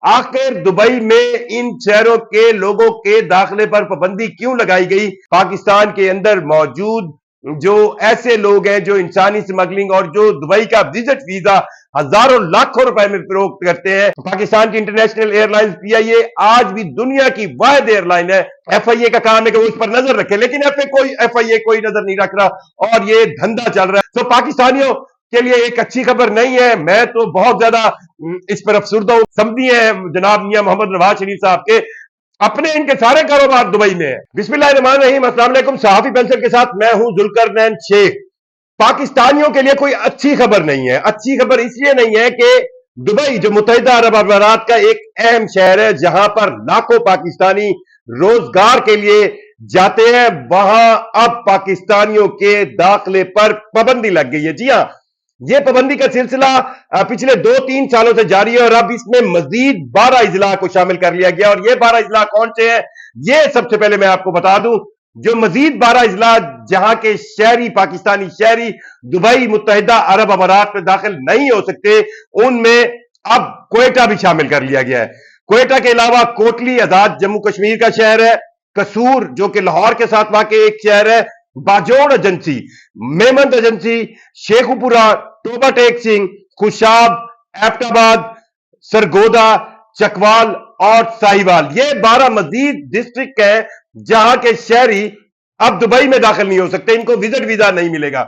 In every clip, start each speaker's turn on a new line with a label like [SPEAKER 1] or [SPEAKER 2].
[SPEAKER 1] आखिर दुबई में इन शहरों के लोगों के दाखिले पर पाबंदी क्यों लगाई गई? पाकिस्तान के अंदर मौजूद जो ऐसे लोग हैं जो इंसानी स्मगलिंग और जो दुबई का विजिट वीजा हजारों लाखों रुपए में फरोख्त करते हैं। पाकिस्तान की इंटरनेशनल एयरलाइंस पीआईए आज भी दुनिया की वाहिद एयरलाइन है। एफआईए का काम है कि वो इस पर नजर रखे, लेकिन एफआईए कोई नजर नहीं रख रहा और ये धंधा चल रहा है। तो पाकिस्तानियों के लिए एक अच्छी खबर नहीं है। मैं तो बहुत ज्यादा इस पर अफसुर्दा हूं। समझी है जनाब मियां मोहम्मद नवाज शरीफ साहब के अपने इनके सारे कारोबार दुबई में है। बिस्मिल्लाहिर्रहमानिर्रहीम, अस्सलाम वालेकुम। सहाफी पेंसिल के साथ मैं हूं जुल्करनैन शेख। पाकिस्तानियों के लिए कोई अच्छी खबर नहीं है। अच्छी खबर इसलिए नहीं है कि दुबई जो मुत्तहिदा अरब अमारात का एक अहम शहर है, जहां पर लाखों पाकिस्तानी रोजगार के लिए जाते हैं, वहां अब पाकिस्तानियों के दाखिले पर पाबंदी लग गई है। जी हां, यह पाबंदी का सिलसिला पिछले 2-3 सालों से जारी है और अब इसमें मजीद 12 इजला को शामिल कर लिया गया। और ये 12 इजला कौन से हैं, ये सबसे पहले मैं आपको बता दूं। जो मजीद 12 इजला जहां के शहरी, पाकिस्तानी शहरी दुबई मुत्तहिदा अरब अमारात में दाखिल नहीं हो सकते, उनमें अब क्वेटा भी शामिल कर लिया गया है। क्वेटा के अलावा कोटली आजाद जम्मू कश्मीर का शहर है, कसूर जो कि लाहौर के साथ वाकई एक शहर है, बाजोड़ एजेंसी, मेमंद एजेंसी, शेखुपुरा, टोबा टेक सिंह, खुशाब, एबटाबाद, सरगोदा, चकवाल और साहिवाल, ये 12 मजीद डिस्ट्रिक्ट है जहां के शहरी अब दुबई में दाखिल नहीं हो सकते, इनको विजिट वीजा नहीं मिलेगा।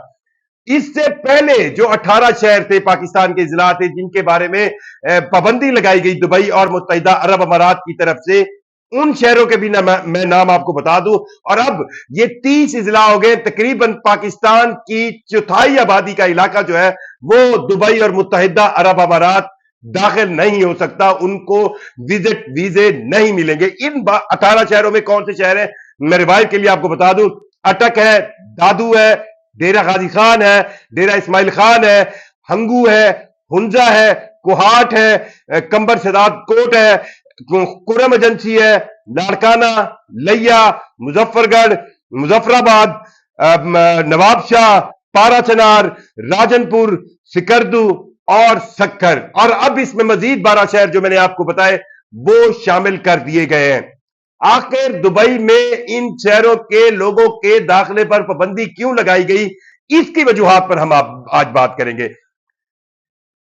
[SPEAKER 1] इससे पहले जो 18 शहर थे, पाकिस्तान के जिला थे, जिनके बारे में पाबंदी लगाई गई दुबई और मुत्तहिदा अरब अमारात की तरफ से, उन शहरों के भी मैं नाम आपको बता दूं। और अब ये 30 इजला हो गए। तकरीबन पाकिस्तान की चौथाई आबादी का इलाका जो है वो दुबई और मुत्तहिदा अरब अमारात दाखिल नहीं हो सकता, उनको विजिट वीजे नहीं मिलेंगे। इन 18 शहरों में कौन से शहर है, मैं रिवायत के लिए आपको बता दूं। अटक है, दादू है, डेरा गाजी खान है, डेरा इस्माइल खान है, हंगू है, हुंजा है, कुहाट है, कंबर सदात कोट है, कुरम एजेंसी है, लाड़काना, लैया, मुजफ्फरगढ़, मुजफ्फराबाद, नवाबशाह, पाराचनार, राजनपुर, सिकरदू और सक्कर। और अब इसमें मजीद 12 शहर जो मैंने आपको बताए वो शामिल कर दिए गए हैं। आखिर दुबई में इन शहरों के लोगों के दाखिले पर पाबंदी क्यों लगाई गई, इसकी वजूहात पर हम आज बात करेंगे।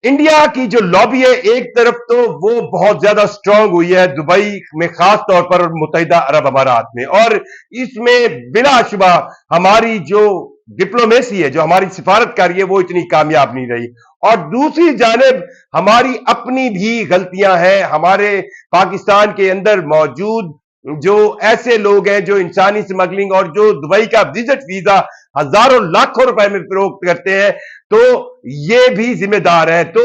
[SPEAKER 1] इंडिया की जो लॉबी है, एक तरफ तो वो बहुत ज्यादा स्ट्रांग हुई है दुबई में, खास तौर पर मुत्तहिदा अरब अमारात में, और इसमें बिलाशुबा हमारी जो डिप्लोमेसी है, जो हमारी सिफारतकारी है, वो इतनी कामयाब नहीं रही। और दूसरी जानिब हमारी अपनी भी गलतियां हैं। हमारे पाकिस्तान के अंदर मौजूद जो ऐसे लोग हैं जो इंसानी स्मगलिंग और जो दुबई का विजिट वीजा हजारों लाखों रुपए में फरोख्त करते हैं, तो ये भी जिम्मेदार है। तो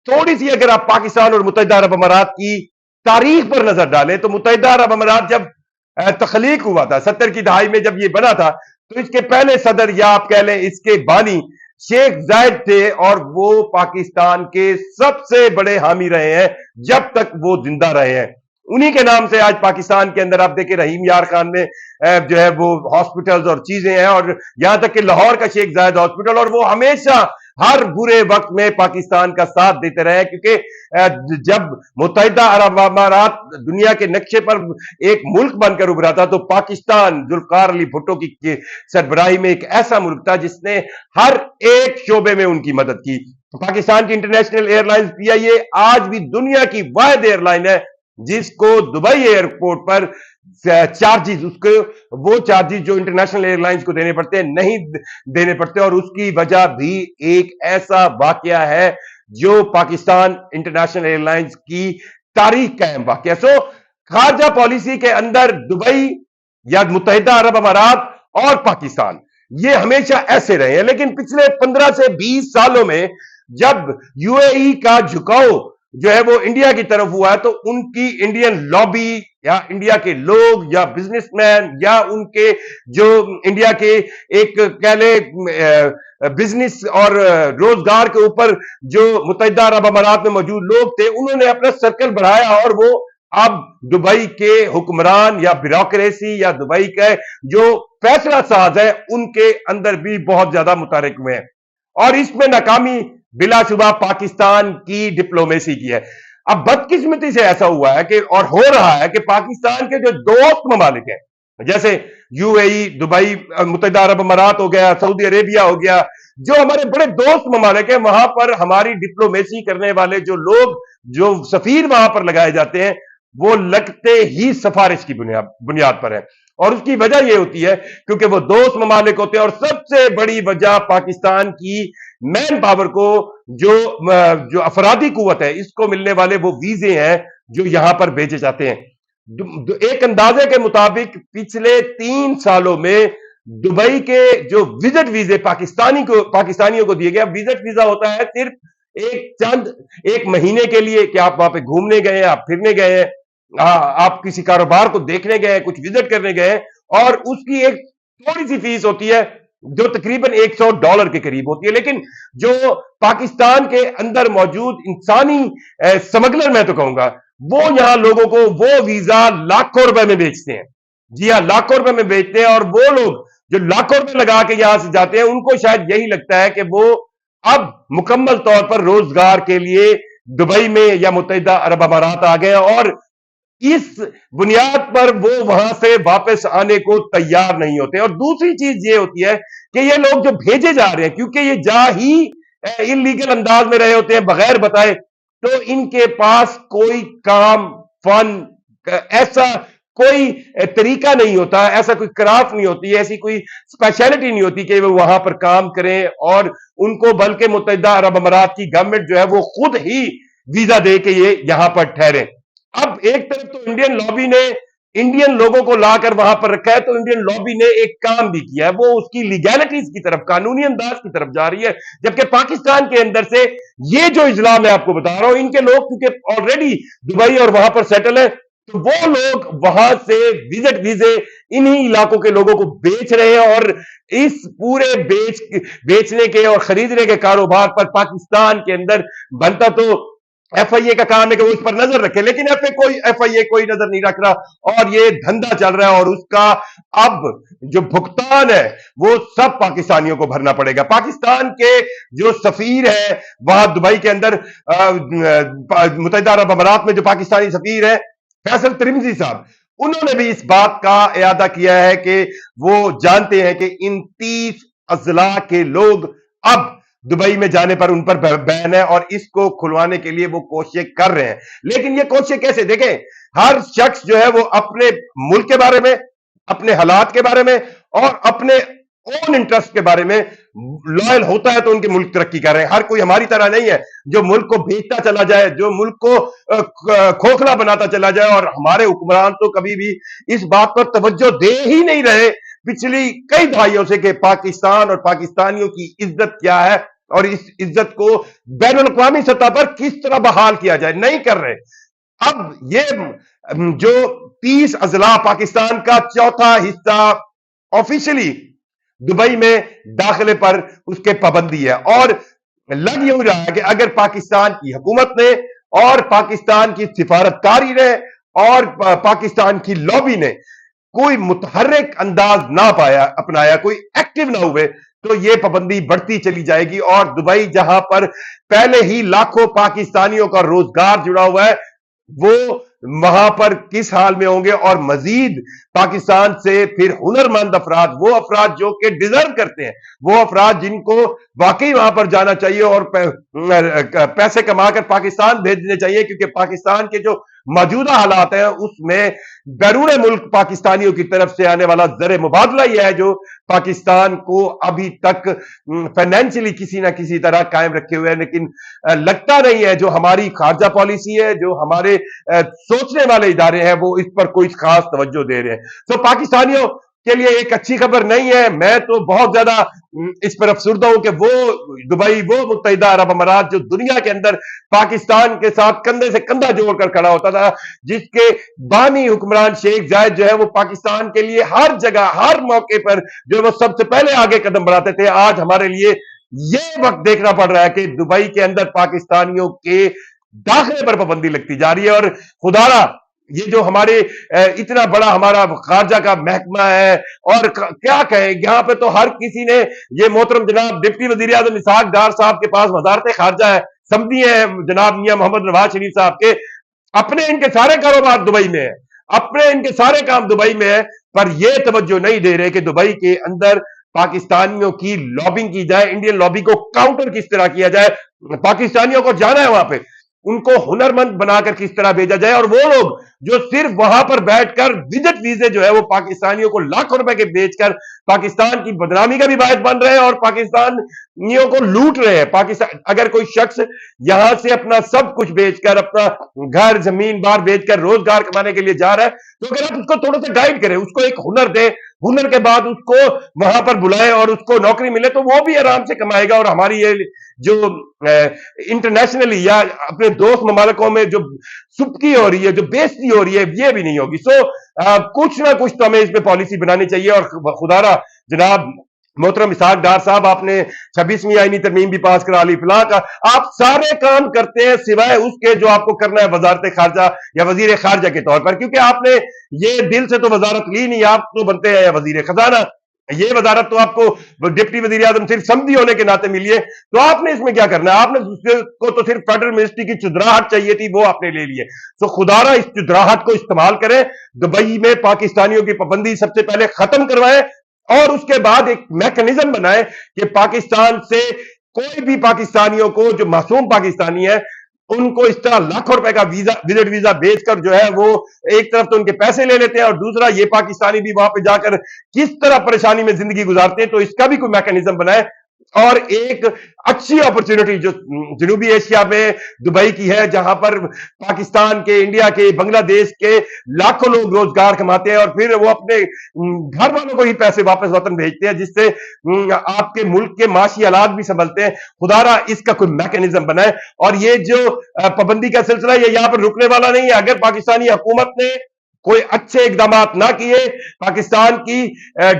[SPEAKER 1] थोड़ी सी अगर आप पाकिस्तान और मुत्तहिदा अरब अमारात की तारीख पर नजर डालें, तो मुत्तहिदा अरब अमारात जब तख्लीक हुआ था 70 की दहाई में, जब ये बना था, तो इसके पहले सदर या आप कह लें इसके बानी शेख जायद थे, और वो पाकिस्तान के सबसे बड़े हामी रहे हैं जब तक वो जिंदा रहे हैं। उन्हीं के नाम से आज पाकिस्तान के अंदर आप देखें रहीम यार खान में जो है वो हॉस्पिटल्स और चीजें हैं, और यहां तक कि लाहौर का शेख जायद हॉस्पिटल, और वो हमेशा हर बुरे वक्त में पाकिस्तान का साथ देते रहे। क्योंकि जब मुत्तहिदा अरब अमारात दुनिया के नक्शे पर एक मुल्क बनकर उभरा था, तो पाकिस्तान जुल्फकार अली भुट्टो की सरबराही में एक ऐसा मुल्क था जिसने हर एक शोबे में उनकी मदद की। पाकिस्तान की इंटरनेशनल एयरलाइंस पीआईए आज भी दुनिया की वाहिद एयरलाइन है जिसको दुबई एयरपोर्ट पर चार्जेस, उसके वो चार्जेस जो इंटरनेशनल एयरलाइंस को देने पड़ते हैं, नहीं देने पड़ते। और उसकी वजह भी एक ऐसा वाकया है जो पाकिस्तान इंटरनेशनल एयरलाइंस की तारीख का अहम वाकया। सो खारजा पॉलिसी के अंदर दुबई या मुत्तहिदा अरब अमारात और पाकिस्तान ये हमेशा ऐसे रहे हैं। लेकिन पिछले 15 से 20 सालों में जब यूएई का झुकाव जो है वो इंडिया की तरफ हुआ है, तो उनकी इंडियन लॉबी या इंडिया के लोग या बिजनेसमैन या उनके जो इंडिया के एक कह ले बिजनेस और रोजगार के ऊपर जो मुत्तहिदा अरब अमारात में मौजूद लोग थे, उन्होंने अपना सर्कल बढ़ाया, और वो अब दुबई के हुक्मरान या ब्यूरोक्रेसी या दुबई के जो फैसला साज है, उनके अंदर भी बहुत ज्यादा मुतारिक हुए हैं। और इसमें नाकामी बिलाशुबा पाकिस्तान की डिप्लोमेसी की है। اب بدकिस्मती से ऐसा हुआ है कि और हो रहा है कि पाकिस्तान के जो दोस्त ममालिक हैं जैसे यूएई, दुबई, मुत्तहिदा अरब अमारात हो गया, सऊदी अरेबिया हो गया, जो हमारे बड़े दोस्त ममालिक हैं, वहां पर हमारी डिप्लोमेसी करने वाले जो लोग, जो सफीर वहां पर लगाए जाते हैं, वो लगते ही सिफारिश की बुनियाद पर है। और उसकी वजह यह होती है क्योंकि वो दोस्त ममालिक होते हैं, और सबसे बड़ी वजह पाकिस्तान की मैन पावर को, जो अफरादी कुवत है, इसको मिलने वाले वो वीजे हैं जो यहां पर भेजे जाते हैं। एक अंदाजे के मुताबिक पिछले 3 सालों में दुबई के जो विजिट वीजे पाकिस्तानियों को दिए गए, विजिट वीजा होता है सिर्फ एक महीने के लिए कि आप वहां पे घूमने गए हैं, आप फिरने गए हैं, आप किसी कारोबार को देखने गए हैं, कुछ विजिट करने गए हैं, और उसकी एक थोड़ी सी फीस होती है जो तकरीबन $100 के करीब होती है। लेकिन जो पाकिस्तान के अंदर मौजूद इंसानी स्मगलर, मैं तो कहूंगा, वो यहां लोगों को वो वीजा लाखों रुपए में बेचते हैं। जी हां, लाखों रुपए में बेचते हैं, और वो लोग जो लाखों रुपए लगा के यहां से जाते हैं, उनको शायद यही लगता है कि वो अब मुकम्मल तौर पर रोजगार के लिए दुबई में या मुत्तहिदा अरब अमारात आ गए, और इस बुनियाद पर वो वहां से वापस आने को तैयार नहीं होते। और दूसरी चीज ये होती है कि ये लोग जो भेजे जा रहे हैं, क्योंकि ये जा ही इलीगल अंदाज में रहे होते हैं बगैर बताए, तो इनके पास कोई काम, फन, ऐसा कोई तरीका नहीं होता, ऐसा कोई क्राफ्ट नहीं होती, ऐसी कोई स्पेशलिटी नहीं होती कि वो वहां पर काम करें, और उनको बल्कि मुत्तहिदा अरब अमारात की गवर्नमेंट जो है वो खुद ही वीजा दे के ये यहां पर ठहरे। अब एक तरफ तो इंडियन लॉबी ने इंडियन लोगों को लाकर वहां पर रखा है, तो इंडियन लॉबी ने एक काम भी किया है, वो उसकी लीगैलिटीज की तरफ, कानूनी अंदाज की तरफ जा रही है। जबकि पाकिस्तान के अंदर से ये जो इजला मैं आपको बता रहा हूं, इनके लोग क्योंकि ऑलरेडी दुबई और वहां पर सेटल है, तो वो लोग वहां से विजिट वीजे इन्हीं इलाकों के लोगों को बेच रहे हैं, और इस पूरे बेचने के और खरीदने के कारोबार पर पाकिस्तान के अंदर बनता तो एफआईए का काम है कि वो इस पर नजर रखे, लेकिन एफआईए कोई नजर नहीं रख रहा, और ये धंधा चल रहा है, और उसका अब जो भुगतान है वो सब पाकिस्तानियों को भरना पड़ेगा। पाकिस्तान के जो सफीर है वहां दुबई के अंदर, मुत्तहिदा अरब अमारात में जो पाकिस्तानी सफीर है फैसल तिरमिजी साहब, उन्होंने भी इस बात का इयादा किया है कि वो जानते हैं कि इन 30 अजला के लोग अब दुबई में जाने पर उन पर बैन है, और इसको खुलवाने के लिए वो कोशिश कर रहे हैं। लेकिन ये कोशिश कैसे, देखें, हर शख्स जो है वो अपने मुल्क के बारे में, अपने हालात के बारे में, और अपने ओन इंटरेस्ट के बारे में लॉयल होता है तो उनके मुल्क तरक्की कर रहे हैं। हर कोई हमारी तरह नहीं है जो मुल्क को बेचता चला जाए, जो मुल्क को खोखला बनाता चला जाए, और हमारे हुक्मरान तो कभी भी इस बात पर तवज्जो दे ही नहीं रहे पिछली कई दहाइयों से कि पाकिस्तान और पाकिस्तानियों की इज्जत क्या है, और इस इज्जत को बैनुल अक़वामी सतह पर किस तरह बहाल किया जाए, नहीं कर रहे। अब ये जो 30 अजला, पाकिस्तान का चौथा हिस्सा ऑफिशियली दुबई में दाखिले पर उसके पाबंदी है, और लग यूं रहा है कि अगर पाकिस्तान की हुकूमत ने और पाकिस्तान की सिफारतकारी ने और पाकिस्तान की लॉबी ने कोई मुतहर्रिक अंदाज ना अपनाया, कोई एक्टिव ना हुए, तो ये पाबंदी बढ़ती चली जाएगी, और दुबई जहां पर पहले ही लाखों पाकिस्तानियों का रोजगार जुड़ा हुआ है, वो वहां पर किस हाल में होंगे। और मजीद पाकिस्तान से फिर हुनरमंद अफराद, वो अफराद जो कि डिजर्व करते हैं, वो अफराद जिनको वाकई वहां पर जाना चाहिए और पैसे कमाकर पाकिस्तान भेजने चाहिए, क्योंकि पाकिस्तान के जो मौजूदा हालात हैं उसमें बैरून मुल्क पाकिस्तानियों की तरफ से आने वाला ज़र मुबादला यह है जो पाकिस्तान को अभी तक फाइनेंशियली किसी ना किसी तरह कायम रखे हुए है। लेकिन लगता नहीं है जो हमारी खारजा पॉलिसी है, जो हमारे सोचने वाले इदारे हैं, वो इस पर कोई खास तवज्जो दे रहे हैं। तो पाकिस्तानियों के लिए एक अच्छी खबर नहीं है। मैं तो बहुत ज्यादा इस पर अफसुर्दा हूं कि वो दुबई, वो मुत्तहिदा अरब अमारात जो दुनिया के अंदर पाकिस्तान के साथ कंधे से कंधा जोड़कर खड़ा होता था, जिसके बानी हुक्मरान शेख जायद जो है वो पाकिस्तान के लिए हर जगह हर मौके पर जो वो सबसे पहले आगे कदम बढ़ाते थे, आज हमारे लिए ये वक्त देखना पड़ रहा है कि दुबई के अंदर पाकिस्तानियों के दाखिले पर पाबंदी लगती जा रही है। और खुदारा ये जो हमारे इतना बड़ा हमारा खारजा का महकमा है, और क्या कहें, यहां पे तो हर किसी ने, ये मोहतरम जनाब डिप्टी वजीर आजम इसहाक डार साहब के पास वजारत खारजा है, समझी है जनाब मियां मोहम्मद नवाज शरीफ साहब के, अपने इनके सारे कारोबार दुबई में है, अपने इनके सारे काम दुबई में है, पर यह तवज्जो नहीं दे रहे कि दुबई के अंदर पाकिस्तानियों की लॉबिंग की जाए, इंडियन लॉबी को काउंटर किस तरह किया जाए। पाकिस्तानियों को जाना है वहां पे, उनको हुनरमंद बनाकर किस तरह भेजा जाए, और वो लोग जो सिर्फ वहां पर बैठकर विजिट वीजे जो है वो पाकिस्तानियों को लाखों रुपए के बेचकर पाकिस्तान की बदनामी का भी बायस बन रहे हैं और पाकिस्तानियों को लूट रहे हैं। पाकिस्तान, अगर कोई शख्स यहां से अपना सब कुछ बेचकर, अपना घर जमीन बार बेचकर रोजगार कमाने के लिए जा रहा है, तो अगर आप उसको थोड़ा सा गाइड करें, उसको एक हुनर दे, हुनर के बाद उसको वहां पर बुलाएं और उसको नौकरी मिले, तो वो भी आराम से कमाएगा। और हमारी ये जो इंटरनेशनली या अपने दोस्त ममालिकों में जो सुबकी हो रही है, जो बेइज्जती हो रही है, ये भी नहीं होगी। सो कुछ ना कुछ तो हमें इस पे पॉलिसी बनानी चाहिए। और खुदारा जनाब मोहतरम इसहाक डार साहब, आपने 26वीं आईनी तरमीम भी पास करा ली, फिलहाल का आप सारे काम करते हैं सिवाय उसके जो आपको करना है वजारत खारजा या वजीर खारजा के तौर पर, क्योंकि आपने ये दिल से तो वजारत ली नहीं, आप तो बनते हैं वजीर खजाना। ये वजारत तो आपको डिप्टी वजीर आजम सिर्फ समझी होने के नाते मिली है, तो आपने इसमें क्या करना है? आपने को तो सिर्फ फेडरल मिनिस्ट्री की चुदराहट चाहिए थी, वो आपने ले लिए। तो खुदारा इस चुदराहट को इस्तेमाल करें, दुबई में पाकिस्तानियों की पाबंदी सबसे पहले खत्म करवाएं और उसके बाद एक मैकेनिज्म बनाए कि पाकिस्तान से कोई भी पाकिस्तानियों को, जो मासूम पाकिस्तानी है, उनको इस तरह लाखों रुपए का वीजा, विजिट वीजा बेचकर जो है वो एक तरफ तो उनके पैसे ले लेते हैं और दूसरा ये पाकिस्तानी भी वहां पे जाकर किस तरह परेशानी में जिंदगी गुजारते हैं। तो इसका भी कोई मैकेनिज्म बनाए और एक अच्छी अपॉर्चुनिटी जो जनूबी एशिया में दुबई की है, जहां पर पाकिस्तान के, इंडिया के, बांग्लादेश के लाखों लोग रोजगार कमाते हैं और फिर वो अपने घर वालों को ही पैसे वापस वतन भेजते हैं, जिससे आपके मुल्क के माशी हालात भी संभलते हैं। खुदारा इसका कोई मैकेनिज्म बनाए। और ये जो पाबंदी का सिलसिला ये यहां पर रुकने वाला नहीं है। अगर पाकिस्तानी हुकूमत ने कोई अच्छे इकदाम ना किए, पाकिस्तान की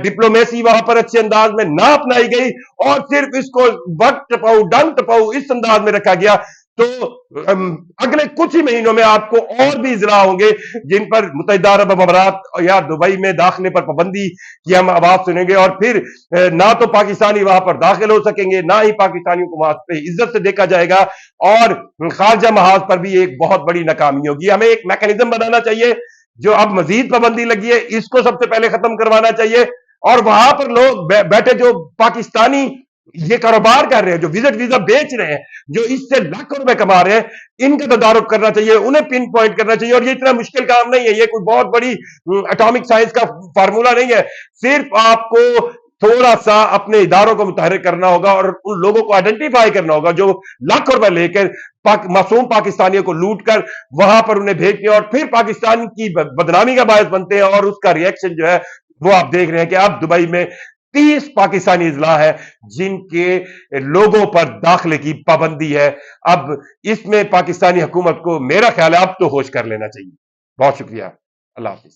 [SPEAKER 1] डिप्लोमेसी वहां पर अच्छे अंदाज में ना अपनाई गई और सिर्फ इसको वक्त टपाऊ, डंग टपाऊ इस अंदाज में रखा गया, तो अगले कुछ ही महीनों में आपको और भी इजरा होंगे जिन पर मुत्तहिदा अरब अमारात या दुबई में दाखिले पर पाबंदी की हम आवाज सुनेंगे। और फिर ना तो पाकिस्तानी वहां पर दाखिल हो सकेंगे, ना ही पाकिस्तानियों को वहां पे इज्जत से देखा जाएगा और खारजा महाज पर भी एक बहुत बड़ी नाकामी होगी। हमें एक मैकेनिज्म बनाना चाहिए। जो अब मजीद पाबंदी लगी है, इसको सबसे पहले खत्म करवाना चाहिए और वहां पर लोग बैठे जो पाकिस्तानी ये कारोबार कर रहे हैं, जो विजिट वीजा बेच रहे हैं, जो इससे लाखों रुपए कमा रहे हैं, इनका तदारुक करना चाहिए, उन्हें पिन पॉइंट करना चाहिए। और ये इतना मुश्किल काम नहीं है, ये कोई बहुत बड़ी एटॉमिक साइंस का फार्मूला नहीं है। सिर्फ आपको थोड़ा सा अपने इदारों को मुतहरिक करना होगा और उन लोगों को आइडेंटिफाई करना होगा जो लाखों रुपए लेकर मासूम पाकिस्तानियों को लूट कर वहां पर उन्हें भेजते हैं और फिर पाकिस्तान की बदनामी का बायस बनते हैं। और उसका रिएक्शन जो है वो आप देख रहे हैं कि अब दुबई में 30 पाकिस्तानी इजला है जिनके लोगों पर दाखिले की पाबंदी है। अब इसमें पाकिस्तानी हुकूमत को मेरा ख्याल है अब तो होश कर लेना चाहिए। बहुत शुक्रिया। अल्लाह हाफिज।